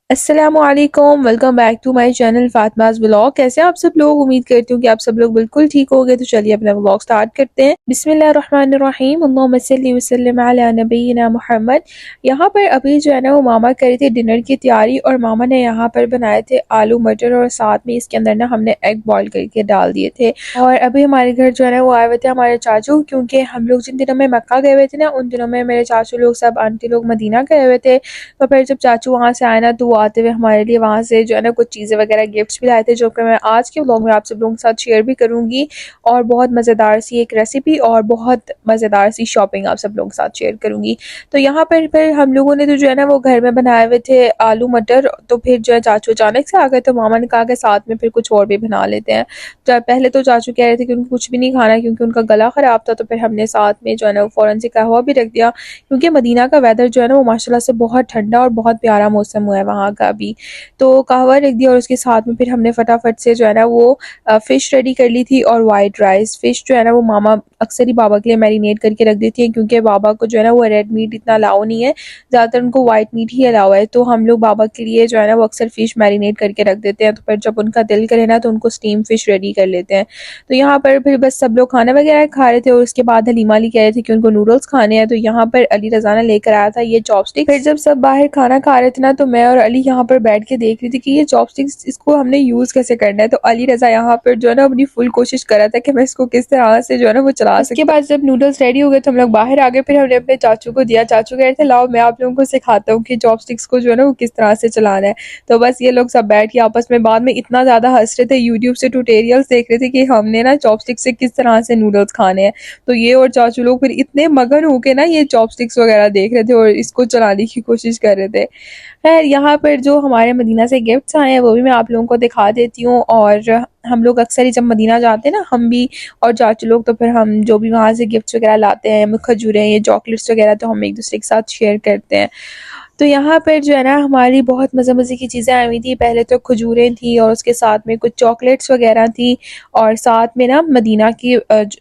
अस्सलामुअलैकुम, welcome back to my channel Fatima's vlog. कैसे हैं आप सब लोग? उम्मीद करती हूँ कि आप सब लोग बिल्कुल ठीक होंगे। तो चलिए अपना व्लॉग स्टार्ट करते हैं। बिस्मिल्लाहिर्रहमानिर्रहीम, अल्लाहुम्मा सल्ली व सल्लिम अला नबीना मुहम्मद। यहाँ पर अभी जो है ना वो मामा कर रही थी डिनर की तैयारी, और मामा ने यहाँ पर बनाए थे आलू मटर, और साथ में इसके अंदर ना हमने एग बॉईल करके डाल दिए थे। और अभी हमारे घर जो है ना वो आए हुए थे हमारे चाचू, क्योंकि हम लोग जिन दिनों में मक्का गए हुए थे ना उन दिनों में मेरे चाचू लोग सब आंटी लोग मदीना गए हुए थे। तो फिर जब चाचू वहाँ से आए ना तो वो आते हुए हमारे लिए वहाँ से जो है ना कुछ चीज़ें वगैरह गिफ्ट्स भी लाए थे, जो कि मैं आज के व्लॉग में आप सब लोगों के साथ शेयर भी करूँगी। और बहुत मज़ेदार सी एक रेसिपी और बहुत मज़ेदार सी शॉपिंग आप सब लोगों के साथ शेयर करूँगी। तो यहाँ पर फिर हम लोगों ने तो जो है ना वो घर में बनाए हुए थे आलू मटर। तो फिर जो है चाचू अचानक से आ गए, तो मामा ने कहा कि साथ में फिर कुछ और भी बना लेते हैं। पहले तो चाचू कह रहे थे कि उनको कुछ भी नहीं खाना क्योंकि उनका गला ख़राब था। तो फिर हमने साथ में जो है ना वो फ़ौरन से कहवा भी रख दिया, क्योंकि मदीना का वेदर जो है ना वो माशाल्लाह से बहुत ठंडा और बहुत प्यारा मौसम हुआ है वहाँ का अभी। तो कहवा रख दिया, और उसके साथ में फिर हमने फटाफट से जो है ना वो फ़िश रेडी कर ली थी, और वाइट राइस। फ़िश जो है ना वो मामा अक्सर ही बाबा के लिए मैरिनेट करके रख देती हैं, क्योंकि बाबा को जो है ना वो रेड मीट इतना अलाउ नहीं है, ज़्यादातर उनको वाइट मीट ही अलाउ है। तो हम लोग बाबा के लिए जो है ना वो अक्सर फ़िश मैरिनेट करके रख देते हैं। तो फिर जब उनका दिल करे ना तो उनको स्टीम फ़िश रेडी कर लेते हैं। तो यहाँ पर फिर बस सब लोग खाना वगैरह खा रहे थे, और उसके बाद हलीमा अली कह रहे थे कि उनको नूडल्स खाने हैं। तो यहाँ पर अली रज़ा ने लेकर आया था ये चॉपस्टिक। फिर जब सब बाहर खाना खा रहे थे ना तो मैं और अली यहाँ पर बैठ के देख रही थी कि ये चॉपस्टिक्स इसको हमने यूज़ कैसे करना है। तो अली रज़ा यहाँ पर जो है ना अपनी फुल कोशिश कर रहा था कि मैं इसको किस तरह से जो है ना वो चला सकती। उसके बाद जब नूडल्स रेडी हो गए तो हम लोग बाहर आ गए। फिर हमने अपने चाचू को दिया। चाचू कह रहे थे लाओ मैं आप लोगों को सिखाता हूँ कि चॉपस्टिक्स को जो है ना वो किस तरह से चलाना है। तो बस ये लोग सब बैठ के आपस में बाद में इतना ज़्यादा हंस रहे थे, यूट्यूब से ट्यूटोरियल्स देख रहे थे कि हमने ना चॉपस्टिक से किस तरह से नूडल्स खाने हैं। तो ये और चाचू लोग फिर इतने मगन होके ना ये चॉपस्टिक्स वगैरह देख रहे थे और इसको चलाने की कोशिश कर रहे थे। खैर यहाँ पर जो हमारे मदीना से गिफ्ट्स आए हैं वो भी मैं आप लोगों को दिखा देती हूँ। और हम लोग अक्सर ही जब मदीना जाते हैं ना, हम भी और चाचू लोग, तो फिर हम जो भी वहाँ से गिफ्ट्स वगैरह लाते हैं, खजूरें, ये चॉकलेट्स वगैरह, तो हम एक दूसरे के साथ शेयर करते हैं। तो यहाँ पर जो है ना हमारी बहुत मज़े-मज़े की चीज़ें आई हुई थी। पहले तो खजूरें थी, और उसके साथ में कुछ चॉकलेट्स वगैरह थी, और साथ में ना मदीना की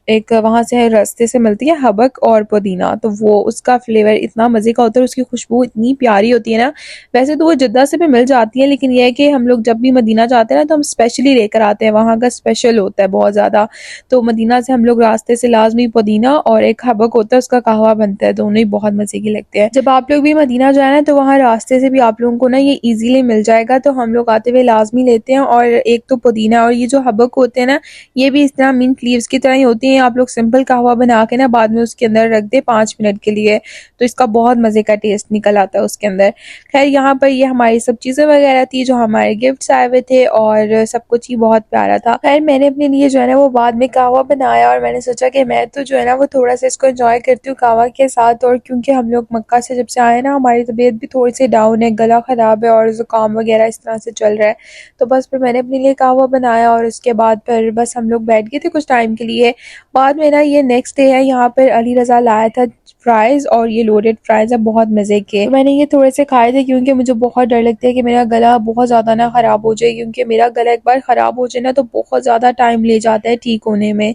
एक वहाँ से रास्ते से मिलती है हबक और पुदीना, तो वो उसका फ्लेवर इतना मज़े का होता है, उसकी खुशबू इतनी प्यारी होती है ना। वैसे तो वो जद्दा से भी मिल जाती है, लेकिन ये है कि हम लोग जब भी मदीना जाते हैं ना तो हम स्पेशली लेकर आते हैं, वहाँ का स्पेशल होता है बहुत ज़्यादा। तो मदीना से हम लोग रास्ते से लाज़मी पुदीना और एक हबक होता है उसका कहवा बनता है, दोनों ही बहुत मज़े के लगते हैं। जब आप लोग भी मदीना जाए ना तो वहाँ रास्ते से भी आप लोगों को ना ये ईज़िली मिल जाएगा, तो हम लोग आते हुए लाज़मी लेते हैं। और एक तो पुदीना और ये जो हबक होते हैं ना, ये भी इस तरह मिंट लीव्स की तरह ही होती हैं। आप लोग सिंपल कहवा बना के ना बाद में उसके अंदर रख दें 5 मिनट के लिए, तो इसका बहुत मज़े का टेस्ट निकल आता है उसके अंदर। खैर यहाँ पर ये हमारी सब चीज़ें वगैरह थी जो हमारे गिफ्ट्स आए हुए थे, और सब कुछ ही बहुत प्यारा था। खैर मैंने अपने लिए जो है ना वो बाद में कहवा बनाया, और मैंने सोचा कि मैं तो जो है ना वो थोड़ा सा इसको एंजॉय करती हूँ कहवा के साथ। और क्योंकि हम लोग मक्का से जब से आए ना हमारी तबीयत भी थोड़ी सी डाउन है, गला ख़राब है और ज़ुकाम वगैरह इस तरह से चल रहा है। तो बस फिर मैंने अपने लिए कहवा बनाया, और उसके बाद फिर बस हम लोग बैठ गए थे कुछ टाइम के लिए। बाद में ना ये नेक्स्ट डे है, यहाँ पर अली रज़ा लाया था फ्राइज़, और ये लोडेड फ्राइज़ है बहुत मज़े के। तो मैंने ये थोड़े से खाए थे, क्योंकि मुझे बहुत डर लगता है कि मेरा गला बहुत ज़्यादा ना ख़राब हो जाए, क्योंकि मेरा गला एक बार ख़राब हो जाए ना तो बहुत ज़्यादा टाइम ले जाता है ठीक होने में।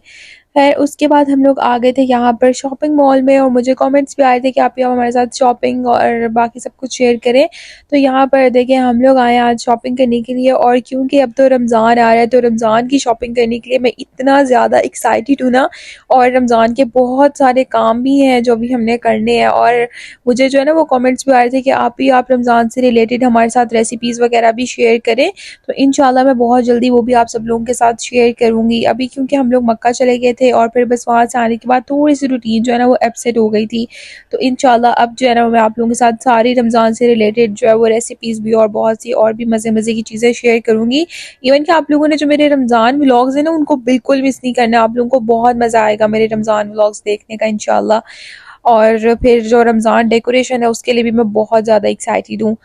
खैर उसके बाद हम लोग आ गए थे यहाँ पर शॉपिंग मॉल में, और मुझे कमेंट्स भी आए थे कि आप यहाँ हमारे साथ शॉपिंग और बाकी सब कुछ शेयर करें। तो यहाँ पर देखिए हम लोग आए आज शॉपिंग करने के लिए, और क्योंकि अब तो रमज़ान आ रहा है तो रमज़ान की शॉपिंग करने के लिए मैं इतना ज़्यादा एक्साइटेड हूँ ना। और रमज़ान के बहुत सारे काम भी हैं जो भी हमने करने हैं, और मुझे जो है ना वो कमेंट्स भी आ रहे थे कि आप रमज़ान से रिलेटेड हमारे साथ रेसिपीज़ वगैरह भी शेयर करें। तो इंशाल्लाह मैं बहुत जल्दी वो भी आप सब लोगों के साथ शेयर करूँगी। अभी क्योंकि हम लोग मक्का चले गए थे, और फिर बस वहाँ से आने के बाद थोड़ी-सी रूटीन जो है ना वो अपसेट हो गई थी। तो इंशाल्लाह अब जो है ना मैं आप लोगों के साथ सारी रमज़ान से रिलेटेड जो है वो रेसिपीज़ भी और बहुत सी और भी मज़े-मज़े की चीज़ें शेयर करूँगी। इवन कि आप लोगों ने जो मेरे रमज़ान व्लॉग्स हैं ना उनको बिल्कुल मिस नहीं करना, आप लोगों को बहुत मज़ा आएगा मेरे रमज़ान व्लॉग्स देखने का इंशाल्लाह। और फिर जो रमज़ान डेकोरेशन है उसके लिए भी मैं बहुत ज़्यादा एक्साइटेड हूँ।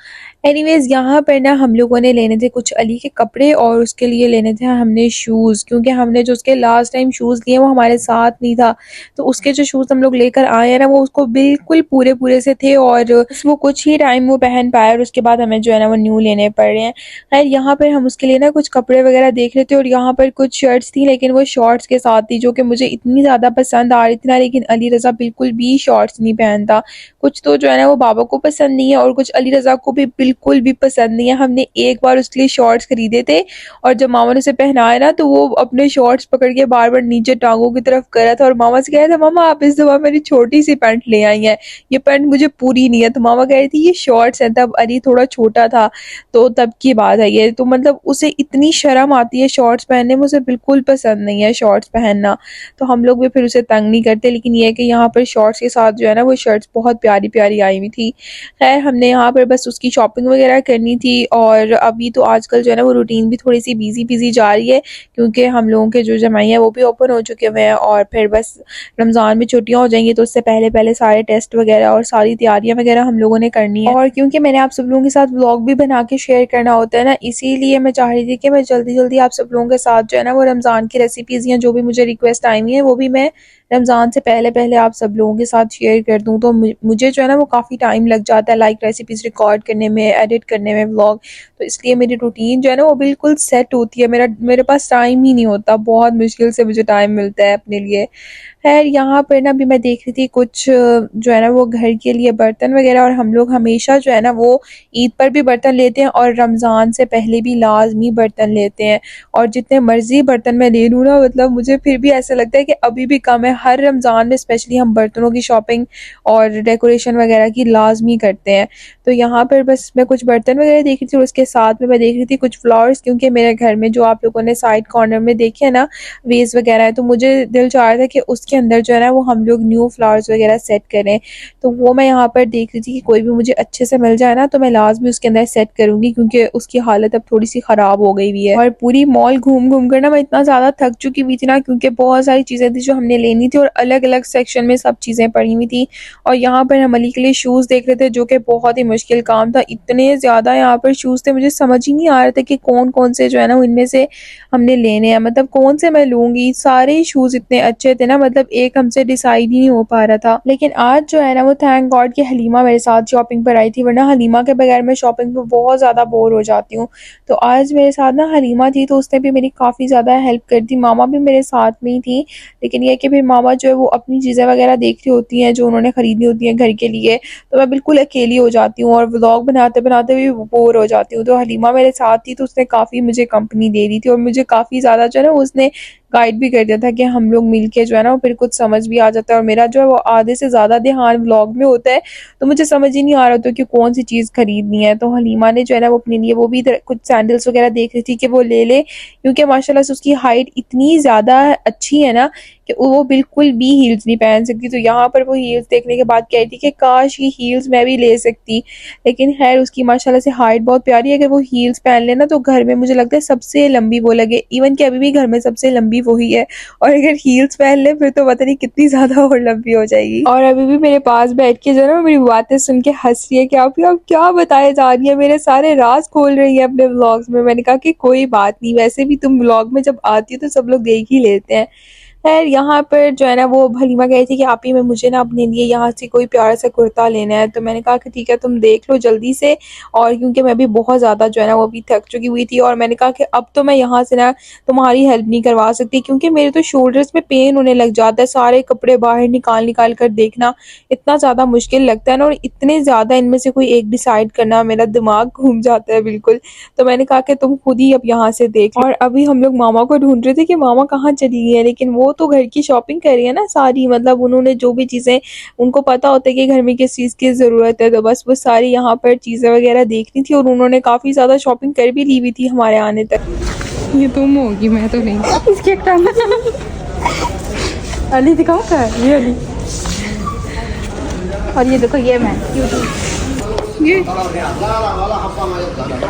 एनीवेज़ यहाँ पर ना हम लोगों ने लेने थे कुछ अली के कपड़े, और उसके लिए लेने थे हमने शूज़, क्योंकि हमने जो उसके लास्ट टाइम शूज़ लिए वो हमारे साथ नहीं था। तो उसके जो शूज़ हम लोग लेकर आए हैं ना वो उसको बिल्कुल पूरे-पूरे से थे, और बस वो कुछ ही टाइम वो पहन पाया, और उसके बाद हमें जो है ना वो न्यू लेने पड़ रहे हैं। खैर यहाँ पर हम उसके लिए ना कुछ कपड़े वगैरह देख रहे थे, और यहाँ पर कुछ शर्ट्स थी लेकिन वो शॉर्ट्स के साथ थी, जो कि मुझे इतनी ज़्यादा पसंद आ रही थी ना, लेकिन अली रज़ा बिल्कुल भी शॉर्ट्स नहीं पहनता। कुछ तो जो है ना वो बाबा को पसंद नहीं है और कुछ अली रज़ा को भी बिल्कुल भी पसंद नहीं है। हमने एक बार उसके लिए शॉर्ट्स खरीदे थे और जब मामा ने उसे पहनाया ना तो वो अपने शॉर्ट्स पकड़ के बार बार नीचे टांगों की तरफ कर रहा था और मामा से कह रहा था मामा आप इस दफा मेरी छोटी सी पैंट ले आई हैं, ये पैंट मुझे पूरी नहीं है। तो मामा कह रही थी ये शॉर्ट्स है, तब अली थोड़ा छोटा था तो तब की बात है ये। तो मतलब उसे इतनी शर्म आती है शॉर्ट्स पहनने में, उसे बिल्कुल पसंद नहीं है शॉर्ट्स पहनना। तो हम लोग भी फिर उसे तंग नहीं करते, लेकिन ये है कि यहाँ पर शॉर्ट्स के साथ जो है ना वो शर्ट्स बहुत प्यारी प्यारी आई हुई थी। खैर हमने यहाँ पर बस उसकी शॉपिंग वगैरह करनी थी और अभी तो आजकल जो है ना वो रूटीन भी थोड़ी सी बिजी बिजी जा रही है क्योंकि हम लोगों के जो जमाई है वो भी ओपन हो चुके हुए हैं और फिर बस रमज़ान में छुट्टियां हो जाएंगी तो उससे पहले पहले सारे टेस्ट वगैरह और सारी तैयारियां वगैरह हम लोगों ने करनी है। और क्योंकि मैंने आप सब लोगों के साथ व्लॉग भी बना के शेयर करना होता है ना, इसीलिए मैं चाह रही थी कि मैं जल्दी जल्दी आप सब लोगों के साथ जो है ना वो रमज़ान की रेसिपीज़ या जो भी मुझे रिक्वेस्ट आई हुई है वो भी मैं रमज़ान से पहले पहले आप सब लोगों के साथ शेयर कर दूं। तो मुझे जो है ना वो काफ़ी टाइम लग जाता है लाइक रेसिपीज़ रिकॉर्ड करने में, एडिट करने में व्लॉग। तो इसलिए मेरी रूटीन जो है ना वो बिल्कुल सेट होती है, मेरे पास टाइम ही नहीं होता, बहुत मुश्किल से मुझे टाइम मिलता है अपने लिए। खैर यहाँ पर ना अभी मैं देख रही थी कुछ जो है ना वो घर के लिए बर्तन वगैरह, और हम लोग हमेशा जो है ना वो ईद पर भी बर्तन लेते हैं और रमज़ान से पहले भी लाजमी बर्तन लेते हैं। और जितने मर्जी बर्तन मैं ले लूँ ना मतलब मुझे फिर भी ऐसा लगता है कि अभी भी कम है। हर रमज़ान में स्पेशली हम बर्तनों की शॉपिंग और डेकोरेशन वगैरह की लाजमी करते हैं। तो यहाँ पर बस मैं कुछ बर्तन वगैरह देख रही थी और उसके साथ में मैं देख रही थी कुछ फ्लावर्स, क्योंकि मेरे घर में जो आप लोगों ने साइड कॉर्नर में देखे है ना वेज वगैरह है, तो मुझे दिल चाह रहा था कि उसके अंदर जो है ना वो हम लोग न्यू फ्लावर्स वगैरह सेट करें। तो वो मैं यहाँ पर देख रही थी कि कोई भी मुझे अच्छे से मिल जाए ना तो मैं लाजमी उसके अंदर सेट करूंगी क्योंकि उसकी हालत अब थोड़ी सी ख़राब हो गई हुई है। और पूरी मॉल घूम घूम कर ना मैं इतना ज़्यादा थक चुकी हुई थी ना क्योंकि बहुत सारी चीज़ें थी जो हमने लेनी थी और अलग अलग सेक्शन में सब चीज़ें पड़ी हुई थी। और यहाँ पर हम अली के लिए शूज़ देख रहे थे जो कि बहुत ही मुश्किल काम था, इतने ज़्यादा यहाँ पर शूज़ थे मुझे समझ ही नहीं आ रहा था कि कौन कौन से जो है ना इनमें से हमने लेने हैं, मतलब कौन से मैं लूँगी। सारे शूज़ इतने अच्छे थे ना, मतलब एक हमसे डिसाइड ही नहीं हो पा रहा था। लेकिन आज जो है ना वो थैंक गॉड कि हलीमा मेरे साथ शॉपिंग पर आई थी, वरना हलीमा के बगैर मैं शॉपिंग पर बहुत ज़्यादा बोर हो जाती हूँ। तो आज मेरे साथ ना हलीमा थी तो उसने भी मेरी काफ़ी ज़्यादा हेल्प कर दी। मामा भी मेरे साथ में ही थी, लेकिन यह कि फिर मामा जो है वो अपनी चीज़ें वगैरह देख रही होती हैं जो उन्होंने ख़रीदनी होती हैं घर के लिए, तो मैं बिल्कुल अकेली हो जाती हूँ और व्लॉग बनाते बनाते भी बोर हो जाती हूँ। तो हलीमा मेरे साथ थी तो उसने काफ़ी मुझे कंपनी दे दी थी और मुझे काफ़ी ज़्यादा जो है ना उसने गाइड भी कर दिया था कि हम लोग मिलके जो है ना फिर कुछ समझ भी आ जाता है। और मेरा जो है वो आधे से ज़्यादा ध्यान व्लॉग में होता है तो मुझे समझ ही नहीं आ रहा था कि कौन सी चीज़ खरीदनी है। तो हलीमा ने जो है ना वो अपने लिए वो भी कुछ सैंडल्स वगैरह देख रही थी कि वो ले ले, क्योंकि माशाल्लाह से उसकी हाइट इतनी ज़्यादा अच्छी है ना कि वो बिल्कुल भी हील्स नहीं पहन सकती। तो यहाँ पर वो हील्स देखने के बाद कह रही थी कि काश ये हील्स मैं भी ले सकती, लेकिन खैर उसकी माशाल्लाह से हाइट बहुत प्यारी है। अगर वो हील्स पहन लेना तो घर में मुझे लगता है सबसे लंबी वो लगे, इवन कि अभी भी घर में सबसे लंबी वही है, और अगर हील्स पहन ले फिर तो पता नहीं कितनी ज़्यादा और लंबी हो जाएगी। और अभी भी मेरे पास बैठ के जो है ना मेरी बातें सुन के हंस रही है कि आप क्या बताए जा रही है, मेरे सारे राज खोल रही है अपने व्लॉग्स में। मैंने कहा कि कोई बात नहीं, वैसे भी तुम व्लॉग में जब आती हो तो सब लोग देख ही लेते हैं। खैर यहाँ पर जो है ना वो हलीमा कही थी कि आप ही में मुझे ना अपने लिए यहाँ से कोई प्यारा सा कुर्ता लेना है। तो मैंने कहा कि ठीक है तुम देख लो जल्दी से, और क्योंकि मैं भी बहुत ज़्यादा जो है ना वो भी थक चुकी हुई थी और मैंने कहा कि अब तो मैं यहाँ से ना तुम्हारी हेल्प नहीं करवा सकती क्योंकि मेरे तो शोल्डर्स में पेन होने लग जाता है, सारे कपड़े बाहर निकाल निकाल कर देखना इतना ज़्यादा मुश्किल लगता है ना, और इतने ज़्यादा इनमें से कोई एक डिसाइड करना मेरा दिमाग घूम जाता है बिल्कुल। तो मैंने कहा कि तुम खुद ही अब यहाँ से देख लो। और अभी हम लोग मामा को ढूंढ रहे थे कि मामा कहाँ चली गई है, लेकिन वो तो घर की शॉपिंग कर रही है ना सारी, मतलब उन्होंने जो भी चीज़ें उनको पता होता है कि घर में किस चीज़ की ज़रूरत है तो बस वो सारी यहाँ पर चीज़ें वगैरह देखनी थी और उन्होंने काफ़ी ज़्यादा शॉपिंग कर भी ली हुई थी हमारे आने तक। ये तुम होगी, मैं तो नहीं। इसके एक टाइम अली दिखाऊं क्या, ये अली, और ये देखो ये मैं, ये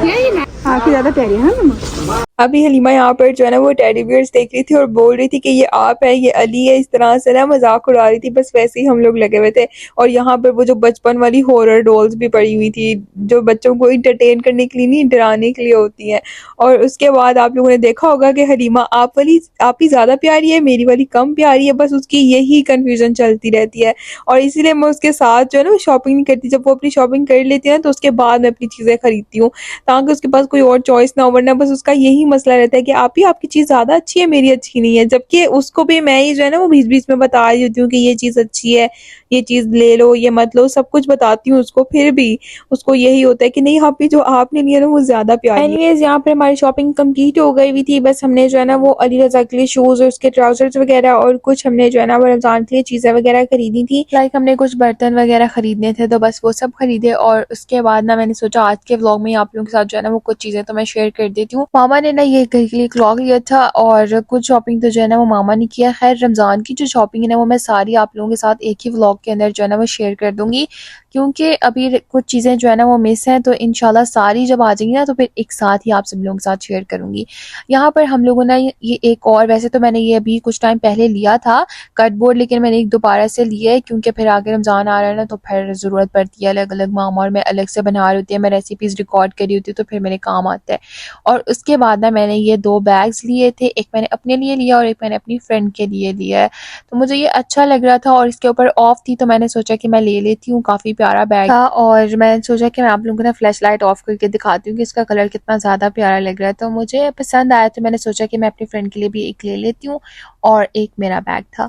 यही मैं आपकी ज़्यादा प्यारी है ना। अभी हलीमा यहाँ पर जो है ना वो टेडी बियर्स देख रही थी और बोल रही थी कि ये आप है, ये अली है, इस तरह से ना मजाक उड़ा रही थी। बस वैसे ही हम लोग लगे हुए थे। और यहाँ पर वो जो बचपन वाली हॉरर डॉल्स भी पड़ी हुई थी जो बच्चों को इंटरटेन करने के लिए नहीं डराने के लिए होती हैं। और उसके बाद आप लोगों ने देखा होगा कि हलीमा आप ही ज़्यादा प्यारी है, मेरी वाली कम प्यारी है, बस उसकी यही कन्फ्यूजन चलती रहती है। और इसीलिए मैं उसके साथ जो है ना शॉपिंग नहीं करती, जब वो अपनी शॉपिंग कर लेती है ना तो उसके बाद मैं अपनी चीज़ें खरीदती हूँ ताकि उसके पास कोई और चॉइस ना हो, वरना बस उसका यही मसला रहता है कि आप ही आपकी चीज़ ज़्यादा अच्छी है, मेरी अच्छी नहीं है। जबकि उसको भी मैं ही जो है ना वो बीच बीच में बता रही होती हूँ कि ये चीज़ अच्छी है, ये चीज़ ले लो, ये मत लो, सब कुछ बताती हूँ उसको, फिर भी उसको यही होता है कि नहीं आप ही जो आपने लिया ना वो ज़्यादा प्यारी है। एनीवेज यहाँ पर हमारी शॉपिंग कंप्लीट हो गई हुई थी। बस हमने जो है ना वो अली रज़ा के लिए शूज़ और उसके ट्राउजर्स वगैरह और कुछ हमने जो है ना वो रमज़ान के लिए चीज़ें वगैरह खरीदी थी। लाइक हमने कुछ बर्तन वगैरह खरीदने थे तो बस वो सब खरीदे। और उसके बाद ना मैंने सोचा आज के व्लॉग में आप लोगों के साथ जो है ना वो कुछ चीज़ें तो मैं शेयर कर देती हूँ। मामा ने ना ये घर के लिए क्लॉक लिया था और कुछ शॉपिंग तो जो है ना वो मामा ने किया। खैर रमज़ान की जो शॉपिंग है ना वो मैं सारी आप लोगों के साथ एक ही व्लॉग के अंदर जो है ना वो शेयर कर दूंगी, क्योंकि अभी कुछ चीज़ें जो है ना वो मिस हैं, तो इंशाल्लाह सारी जब आ जाएंगी ना तो फिर एक साथ ही आप सब लोगों के साथ शेयर करूंगी। यहाँ पर हम लोगों ने ये एक और, वैसे तो मैंने ये अभी कुछ टाइम पहले लिया था कटबोर्ड, लेकिन मैंने एक दोबारा से लिया है क्योंकि फिर आगे रमज़ान आ रहा है ना तो फिर ज़रूरत पड़ती है अलग अलग, मामा और मैं अलग से बना रही होती है, मैं रेसिपीज़ रिकॉर्ड करी होती हूँ तो फिर मेरे काम आता है। और उसके बाद ना मैंने ये 2 बैग्स लिए थे, एक मैंने अपने लिए लिया और एक मैंने अपनी फ्रेंड के लिए लिया है। तो मुझे ये अच्छा लग रहा था और इसके ऊपर ऑफ थी तो मैंने सोचा कि मैं ले लेती हूँ, काफ़ी प्यारा बैग था। और मैंने सोचा कि मैं आप लोगों को ना फ्लैश लाइट ऑफ करके दिखाती हूँ कि इसका कलर कितना ज़्यादा प्यारा लग रहा है। तो मुझे पसंद आया तो मैंने सोचा कि मैं अपनी फ्रेंड के लिए भी एक ले लेती हूँ और एक मेरा बैग था।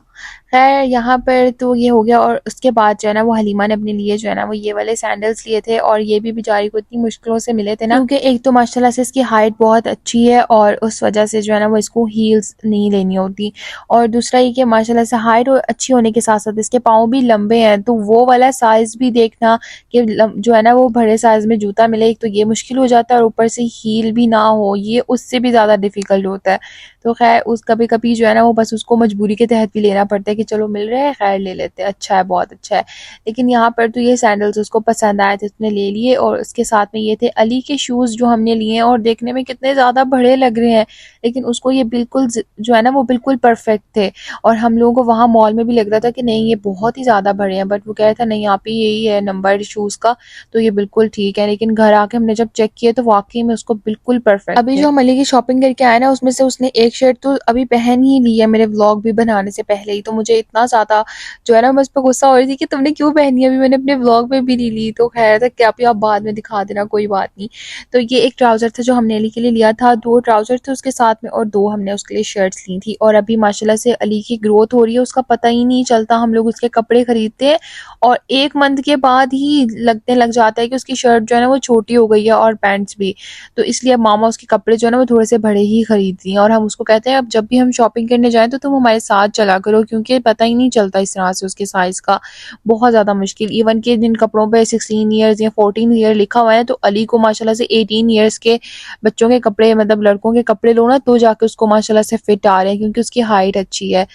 खैर यहाँ पर तो ये हो गया। और उसके बाद जो है ना वो हलीमा ने अपने लिए जो है ना वो ये वाले सैंडल्स लिए थे और ये भी बेचारी को इतनी मुश्किलों से मिले थे ना, क्योंकि एक तो माशाल्लाह से इसकी हाइट बहुत अच्छी है और उस वजह से जो है ना वो इसको हील्स नहीं लेनी होती, और दूसरा ये कि माशाल्लाह से हाइट अच्छी होने के साथ साथ इसके पाँव भी लंबे हैं, तो वो वाला साइज़ भी देखना कि जो है ना वो बड़े साइज़ में जूता मिले, एक तो ये मुश्किल हो जाता है और ऊपर से हील भी ना हो, ये उससे भी ज़्यादा डिफ़िकल्ट होता है। तो खैर उस कभी कभी जो है ना वो बस उसको मजबूरी के तहत भी लेना पड़ता है कि चलो मिल रहा है खैर ले लेते हैं, अच्छा है बहुत अच्छा है। लेकिन यहाँ पर तो ये सैंडल्स उसको पसंद आए थे, उसने ले लिए। और उसके साथ में ये थे अली के शूज़ जो हमने लिए हैं और देखने में कितने ज़्यादा बड़े लग रहे हैं, लेकिन उसको ये बिल्कुल जो है ना वो बिल्कुल परफेक्ट थे। और हम लोगों को वहाँ मॉल में भी लग रहा था कि नहीं ये बहुत ही ज़्यादा बड़े हैं, बट वो कह रहा था नहीं यहाँ पे यही है नंबर शूज़ का, तो ये बिल्कुल ठीक है। लेकिन घर आके हमने जब चेक किए तो वाकई में उसको बिल्कुल परफेक्ट। अभी जो हम अली की शॉपिंग करके आए ना उसमें से उसने एक शर्ट तो अभी पहन ही ली है मेरे व्लॉग भी बनाने से पहले ही, तो मुझे इतना ज़्यादा जो है ना बस पे गुस्सा हो रही थी कि तुमने क्यों पहनी है, अभी मैंने अपने व्लॉग में भी नहीं ली। तो खैर था क्या आप बाद में दिखा देना, कोई बात नहीं। तो ये एक ट्राउज़र था जो हमने अली के लिए लिया था, 2 ट्राउज़र थे उसके साथ में और 2 हमने उसके लिए शर्ट्स ली थी। और अभी माशाल्लाह से अली की ग्रोथ हो रही है, उसका पता ही नहीं चलता, हम लोग उसके कपड़े खरीदते हैं और 1 मंथ के बाद ही लगने लग जाता है कि उसकी शर्ट जो है ना वो छोटी हो गई है और पैंट्स भी। तो इसलिए अब मामा उसके कपड़े जो है ना वो थोड़े से बड़े ही खरीदती हैं और हम उसको कहते हैं अब जब भी हम शॉपिंग करने जाएं तो तुम हमारे साथ चला करो, क्योंकि पता ही नहीं चलता इस तरह से उसके साइज़ का, बहुत ज़्यादा मुश्किल। इवन कि जिन कपड़ों पे 16 ईयर्स या 14 ईयर लिखा हुआ है तो अली को माशाल्लाह से 18 ईयर्स के बच्चों के कपड़े, मतलब लड़कों के कपड़े लो ना तो जाके उसको माशाल्लाह से फिट आ रहे हैं, क्योंकि उसकी हाइट अच्छी है।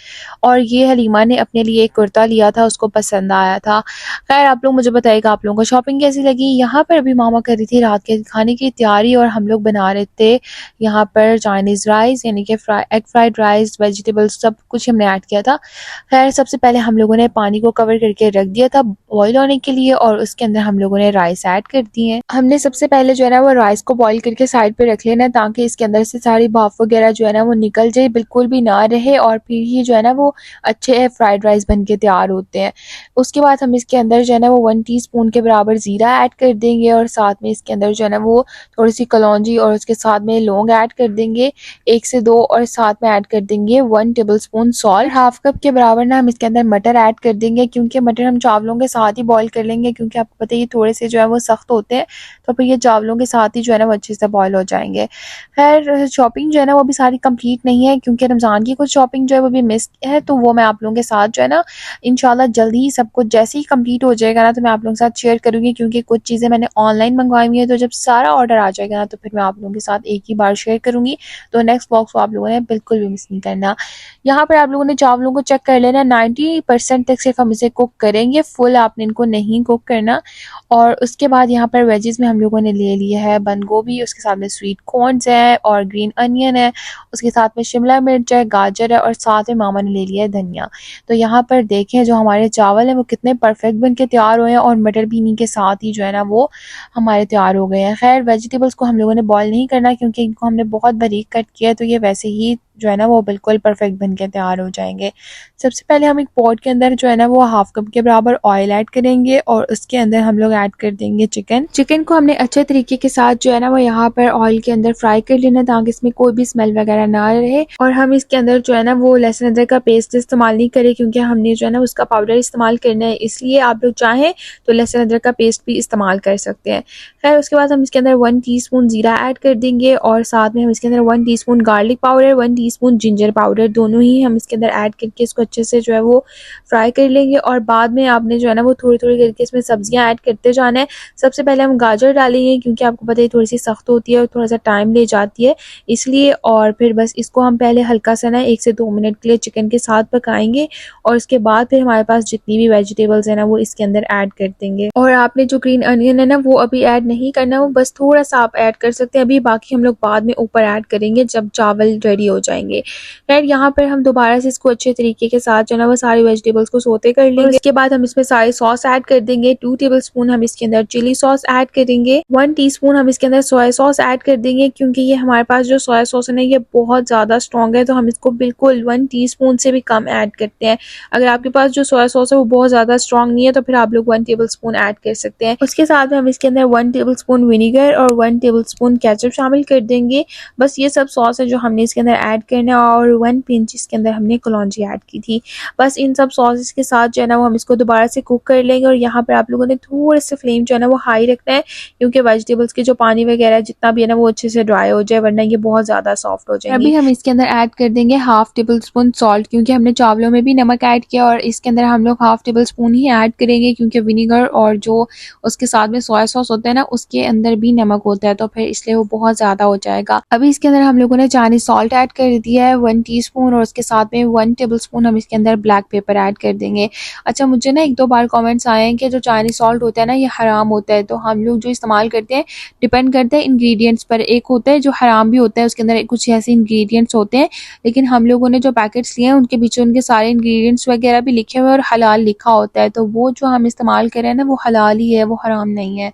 और ये हलीमा ने अपने लिए एक कुर्ता लिया था, उसको पसंद आया था। खैर आप लोग मुझे बताइएगा आप लोगों को शॉपिंग कैसी लगी। यहाँ पर अभी मामा कर रही थी रात के खाने की तैयारी और हम लोग बना रहे थे यहाँ पर चाइनीज़ राइस, यानी कि एग फ्राइड राइस, वेजिटेबल्स सब कुछ हमने ऐड किया था। खैर सबसे पहले हम लोगों ने पानी को कवर करके रख दिया था बॉईल होने के लिए और उसके अंदर हम लोगों ने राइस ऐड कर दी है। हमने सबसे पहले जो है ना वो राइस को बॉईल करके साइड पे रख लेना है ताकि इसके अंदर से सारी भाप वगैरह जो है ना वो निकल जाए, बिल्कुल भी ना रहे, और फिर ही जो है ना वो अच्छे फ्राइड राइस बन के तैयार होते हैं। उसके बाद हम इसके अंदर जो है ना वो 1 टीस्पून के बराबर ज़ीरा ऐड कर देंगे और साथ में इसके अंदर जो है ना वो थोड़ी सी कलौंजी और उसके साथ में लौंग ऐड कर देंगे 1 से 2, और साथ में ऐड कर देंगे 1 टेबलस्पून सॉल्ट। हाफ कप के बराबर ना हम इसके अंदर मटर ऐड कर देंगे, क्योंकि मटर हम चावलों के साथ ही बॉईल कर लेंगे, क्योंकि आपको पता है ये थोड़े से जो है वो सख्त होते हैं, तो फिर ये चावलों के साथ ही जो है ना वो अच्छे से बॉईल हो जाएंगे। खैर शॉपिंग जो है ना वो भी सारी कंप्लीट नहीं है, क्योंकि रमज़ान की कुछ शॉपिंग जो है वो भी मिस है, तो वो मैं आप लोगों के साथ जो है ना इंशाल्लाह जल्दी ही सब कुछ जैसे ही कंप्लीट हो जाएगा ना तो मैं आप लोगों के साथ शेयर करूँगी, क्योंकि कुछ चीज़ें मैंने ऑनलाइन मंगवाई हुई है, तो जब सारा ऑर्डर आ जाएगा ना तो फिर मैं आप लोगों के साथ एक ही बार शेयर करूँगी। तो नेक्स्ट बॉक्स को आप लोगों ने बिल्कुल भी मिस नहीं करना। यहाँ पर आप लोगों ने चावलों को चेक कर लेना, 90% तक सिर्फ हम इसे कुक करेंगे, फुल आपने इनको नहीं कुक करना। और उसके बाद यहाँ पर वेजिस में हम लोगों ने ले लिया है बंद गोभी, उसके साथ में स्वीट कॉर्न्स है और ग्रीन अनियन है, उसके साथ में शिमला मिर्च है, गाजर है और साथ में मामा ने ले लिया है धनिया। तो यहाँ पर देखें जो हमारे चावल हैं वो कितने परफेक्ट बन के तैयार हुए हैं और मटर भी इन्हीं के साथ ही जो है ना वो हमारे तैयार हो गए हैं। खैर वेजिटेबल्स को हम लोगों ने बॉईल नहीं करना, क्योंकि इनको हमने बहुत बारीक कट किया है तो ये वैसे ही जो है ना वो बिल्कुल परफेक्ट बन के तैयार हो जाएंगे। सबसे पहले हम एक पॉट के अंदर जो है ना वो हाफ कप के बराबर ऑयल ऐड करेंगे और उसके अंदर हम लोग ऐड कर देंगे चिकन को हमने अच्छे तरीके के साथ जो है ना वो यहाँ पर ऑयल के अंदर फ्राई कर लेना ताकि इसमें कोई भी स्मेल वगैरह ना रहे। और हम इसके अंदर जो है ना वो लहसुन अदरक का पेस्ट इस्तेमाल नहीं करें क्योंकि हमने जो है ना उसका पाउडर इस्तेमाल करना है, इसलिए आप लोग चाहें तो लहसुन अदरक का पेस्ट भी इस्तेमाल कर सकते हैं। खैर उसके बाद हम इसके अंदर 1 टीस्पून जीरा ऐड कर देंगे और साथ में हम इसके अंदर 1 teaspoon garlic powder, 1 teaspoon ginger powder दोनों ही हम इसके अंदर ऐड करके इसको अच्छे से जो है वो फ्राई कर लेंगे। और बाद में आपने जो है ना वो थोड़ी थोड़ी करके इसमें सब्जियां ऐड करते जाना है। सबसे पहले हम गाजर डालेंगे क्योंकि आपको पता है थोड़ी सी सख्त होती है और थोड़ा सा टाइम ले जाती है इसलिए। और फिर बस इसको हम पहले हल्का सा ना 1 से 2 मिनट के लिए चिकन के साथ पकाएंगे और उसके बाद फिर हमारे पास जितनी भी वेजिटेबल्स है ना वो इसके अंदर ऐड कर देंगे। और आपने जो ग्रीन अनियन है ना वो अभी ऐड नहीं करना, वो बस थोड़ा सा आप ऐड कर सकते हैं अभी, बाकी हम लोग बाद में ऊपर ऐड करेंगे जब चावल रेडी हो जाएंगे। खैर यहाँ पर हम दोबारा से इसको अच्छे तरीके के साथ जो है ना वो सारी वेजिटेबल्स को सोते कर लेंगे। उसके बाद हम इसमें सारी सॉस ऐड कर देंगे। 2 टेबलस्पून हम इसके अंदर चिली सॉस ऐड करेंगे। 1 टीस्पून हम इसके अंदर सोया सॉस ऐड कर देंगे क्योंकि ये हमारे पास जो सोया सॉस है ना ये बहुत ज़्यादा स्ट्रॉन्ग है तो हम इसको बिल्कुल 1 टीस्पून से भी कम ऐड करते हैं। अगर आपके पास जो सोया सॉस है वो बहुत ज़्यादा स्ट्रॉन्ग नहीं है तो फिर आप लोग 1 टेबलस्पून ऐड कर सकते हैं। उसके साथ में हम इसके अंदर 1 टेबलस्पून विनीगर और 1 टेबलस्पून केचप शामिल कर देंगे। बस ये सब सॉस है जो हमने इसके अंदर ऐड करना है और 1 पिंच इसके अंदर हमने कलौंजी ऐड की थी। बस इन सब सॉसेस के साथ जो है ना वो हम इसको दोबारा से कुक कर लेंगे। और यहाँ पर आप लोगों ने थोड़े से फ्लेम जो है ना वो हाई रखना है क्योंकि वेजिटेबल्स के जो पानी वगैरह जितना भी है ना वो अच्छे से ड्राई हो जाए वरना ये बहुत ज़्यादा सॉफ्ट हो जाएंगी। अभी हम इसके अंदर ऐड कर देंगे हाफ टेबल स्पून सॉल्ट क्योंकि हमने चावलों में भी नमक ऐड किया और इसके अंदर हम लोग हाफ टेबल स्पून ही ऐड करेंगे क्योंकि विनीगर और जो उसके साथ में सोया सॉस होता है ना उसके अंदर भी नमक होता है तो फिर इसलिए वो बहुत ज़्यादा हो जाएगा। अभी इसके अंदर हम लोगों ने चाइनीज सॉल्ट ऐड कर दिया है 1 टीस्पून और उसके साथ में 1 टेबल स्पून हम इसके अंदर ब्लैक पेपर ऐड कर देंगे। अच्छा मुझे ना 1-2 बार कमेंट्स आए हैं कि जो चाइनीज सॉल्ट होता है ना ये हराम होता है, तो हम लोग जो इस्तेमाल करते हैं डिपेंड करता है इंग्रेडिएंट्स पर। एक होता है जो हराम भी होता है, उसके अंदर कुछ ऐसे इंग्रेडिएंट्स होते हैं, लेकिन हम लोगों ने जो पैकेट्स लिए हैं उनके पीछे उनके सारे इंग्रेडिएंट्स वगैरह भी लिखे हुए और हलाल लिखा होता है, तो वो जो हम इस्तेमाल कर रहे हैं ना वो हलाल ही है, वो हराम नहीं है।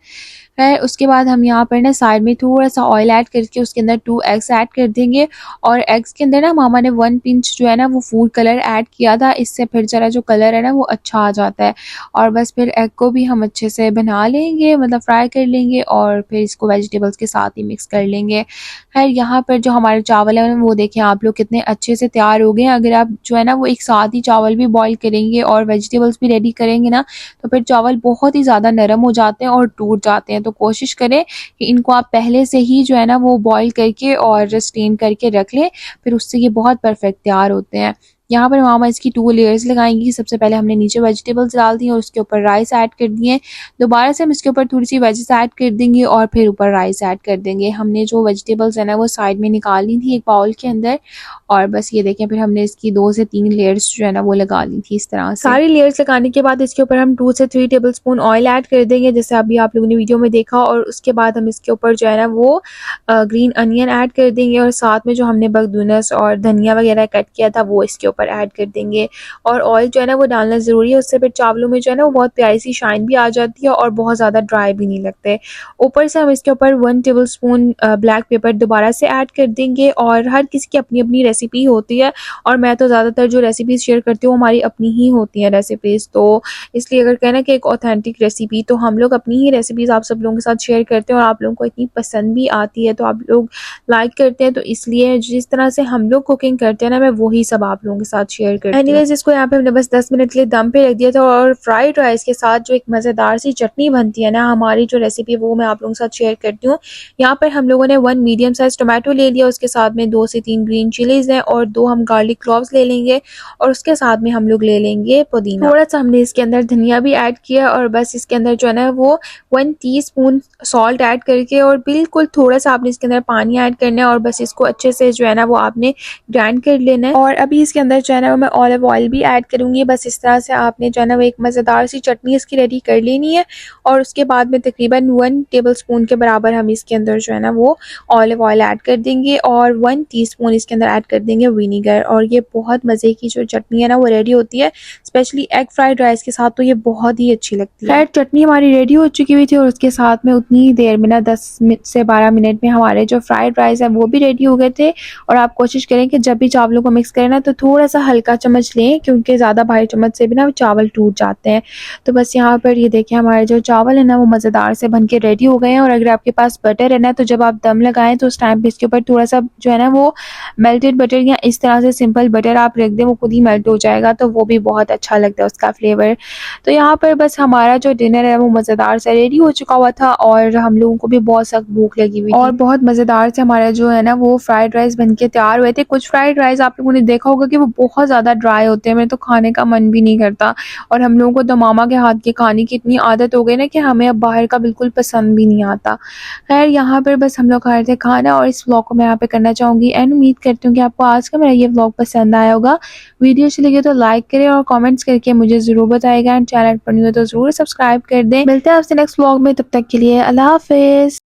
है उसके बाद हम यहाँ पर ना साइड में थोड़ा सा ऑयल ऐड करके उसके अंदर 2 एग्स ऐड कर देंगे और एग्स के अंदर ना मामा ने 1 पिंच जो है ना वो फूड कलर ऐड किया था, इससे फिर जरा जो कलर है ना वो अच्छा आ जाता है। और बस फिर एग को भी हम अच्छे से बना लेंगे, मतलब फ्राई कर लेंगे और फिर इसको वेजिटेबल्स के साथ ही मिक्स कर लेंगे। खैर यहाँ पर जो हमारे चावल है वो देखें आप लोग कितने अच्छे से तैयार हो गए हैं। अगर आप जो है ना वो एक साथ ही चावल भी बॉईल करेंगे और वेजिटेबल्स भी रेडी करेंगे ना तो फिर चावल बहुत ही ज़्यादा नरम हो जाते हैं और टूट जाते हैं। तो कोशिश करें कि इनको आप पहले से ही जो है ना वो बॉईल करके और स्टेन करके रख लें, फिर उससे ये बहुत परफेक्ट तैयार होते हैं। यहाँ पर मामा इसकी 2 लेयर्स लगाएंगी। सबसे पहले हमने नीचे वेजिटेबल्स डाल दी और उसके ऊपर राइस ऐड कर दिए। दोबारा से हम इसके ऊपर थोड़ी सी वेजिस ऐड कर देंगे और फिर ऊपर राइस ऐड कर देंगे। हमने जो वेजिटेबल्स है ना वो साइड में निकाल ली थी एक बाउल के अंदर और बस ये देखें फिर हमने इसकी 2 से 3 लेयर्स जो है ना वो लगा ली थी इस तरह से। सारी लेयर्स लगाने के बाद इसके ऊपर हम 2 से 3 टेबल स्पून ऑयल ऐड कर देंगे जैसे अभी आप लोगों ने वीडियो में देखा। और उसके बाद हम इसके ऊपर जो है ना वो ग्रीन अनियन ऐड कर देंगे और साथ में जो हमने बकदुनस और धनिया वगैरह कट किया था वो इसके ऊपर ऐड कर देंगे। और ऑयल जो है ना वो डालना ज़रूरी है, उससे फिर चावलों में जो है ना वो बहुत प्यारी सी शाइन भी आ जाती है और बहुत ज़्यादा ड्राई भी नहीं लगते। ऊपर से हम इसके ऊपर 1 टेबल स्पून ब्लैक पेपर दोबारा से ऐड कर देंगे। और हर किसी की अपनी अपनी रेसिपी होती है और मैं तो ज़्यादातर जो रेसिपीज़ शेयर करती हूँ हमारी अपनी ही होती हैं रेसिपीज़, तो इसलिए अगर कहना कि एक ऑथेंटिक रेसिपी तो हम लोग अपनी ही रेसिपीज़ आप सब लोगों के साथ शेयर करते हैं और आप लोगों को इतनी पसंद भी आती है तो आप लोग लाइक करते हैं, तो इसलिए जिस तरह से हम लोग कुकिंग करते हैं ना मैं वही सब आप लोगों के साथ शेयर करती हूँ। एनीवेज इसको यहाँ पे हमने बस 10 मिनट के लिए दम पे रख दिया था और फ्राइड राइस के साथ जो एक मज़ेदार सी चटनी बनती है ना हमारी जो रेसिपी है वो मैं आप लोगों के साथ शेयर करती हूँ। यहाँ पर हम लोगों ने 1 मीडियम साइज टोमेटो ले लिया, उसके साथ में 2 से 3 ग्रीन चिलीज हैं और 2 हम गार्लिक क्लॉव्स ले लेंगे और उसके साथ में हम लोग ले लेंगे पुदीना। थोड़ा सा हमने इसके अंदर धनिया भी ऐड किया और बस इसके अंदर जो है ना वो 1 टीस्पून सॉल्ट ऐड करके और बिल्कुल थोड़ा सा आपने इसके अंदर पानी ऐड करना है और बस इसको अच्छे से जो है ना वो आपने ग्राइंड कर लेना है। और अभी इसके अंदर अंदर जो है ना मैं ऑलिव ऑयल भी ऐड करूँगी। बस इस तरह से आपने जो है ना वो एक मज़ेदार सी चटनी इसकी रेडी कर लेनी है और उसके बाद में तकरीबन 1 टेबलस्पून के बराबर हम इसके अंदर जो है ना वो ऑलिव ऑयल ऐड कर देंगे और 1 टीस्पून इसके अंदर ऐड कर देंगे विनीगर और ये बहुत मज़े की जो चटनी है ना वो रेडी होती है। स्पेशली एग फ्राइड राइस के साथ तो ये बहुत ही अच्छी लगती है। खैर चटनी हमारी रेडी हो चुकी हुई थी और उसके साथ में उतनी ही देर में ना 10 से 12 मिनट में हमारे जो फ्राइड राइस है वो भी रेडी हो गए थे। और आप कोशिश करें कि जब भी चावलों को मिक्स करें ना तो थोड़ा सा हल्का चम्मच लें, क्योंकि ज़्यादा भारी चम्मच से भी ना चावल टूट जाते हैं। तो बस यहाँ पर ये देखिए हमारे जो चावल है ना वो मज़ेदार से बन के रेडी हो गए हैं। और अगर आपके पास बटर है ना तो जब आप दम लगाएं तो उस टाइम पे इसके ऊपर थोड़ा सा जो है ना वो मेल्टेड बटर या इस तरह से सिंपल बटर आप रख दें, वो खुद ही मेल्ट हो जाएगा, तो वो भी बहुत अच्छा लगता है उसका फ्लेवर। तो यहाँ पर बस हमारा जो डिनर है वो मज़ेदार से रेडी हो चुका हुआ था और हम लोगों को भी बहुत सख्त भूख लगी हुई थी और बहुत मज़ेदार से हमारा जो है ना वो फ्राइड राइस बन के तैयार हुए थे। कुछ फ्राइड राइस आप लोगों ने देखा होगा कि वो बहुत ज़्यादा ड्राई होते हैं, मेरे तो खाने का मन भी नहीं करता। और हम लोगों को तो मामा के हाथ के खाने की इतनी आदत हो गई ना कि हमें अब बाहर का बिल्कुल पसंद भी नहीं आता। खैर यहाँ पर बस हम लोग खा रहे थे खाना और इस व्लॉग को मैं यहाँ पे करना चाहूँगी एंड उम्मीद करती हूँ कि आपको आज का मेरा ये व्लॉग पसंद आया होगा। वीडियो अच्छी लगे तो लाइक करें और कमेंट्स करके मुझे ज़रूर बताएगा एंड चैनल पर नहीं हो तो ज़रूर सब्सक्राइब कर दें। मिलते हैं आपसे नेक्स्ट व्लॉग में, तब तक के लिए अल्लाह हाफिज़।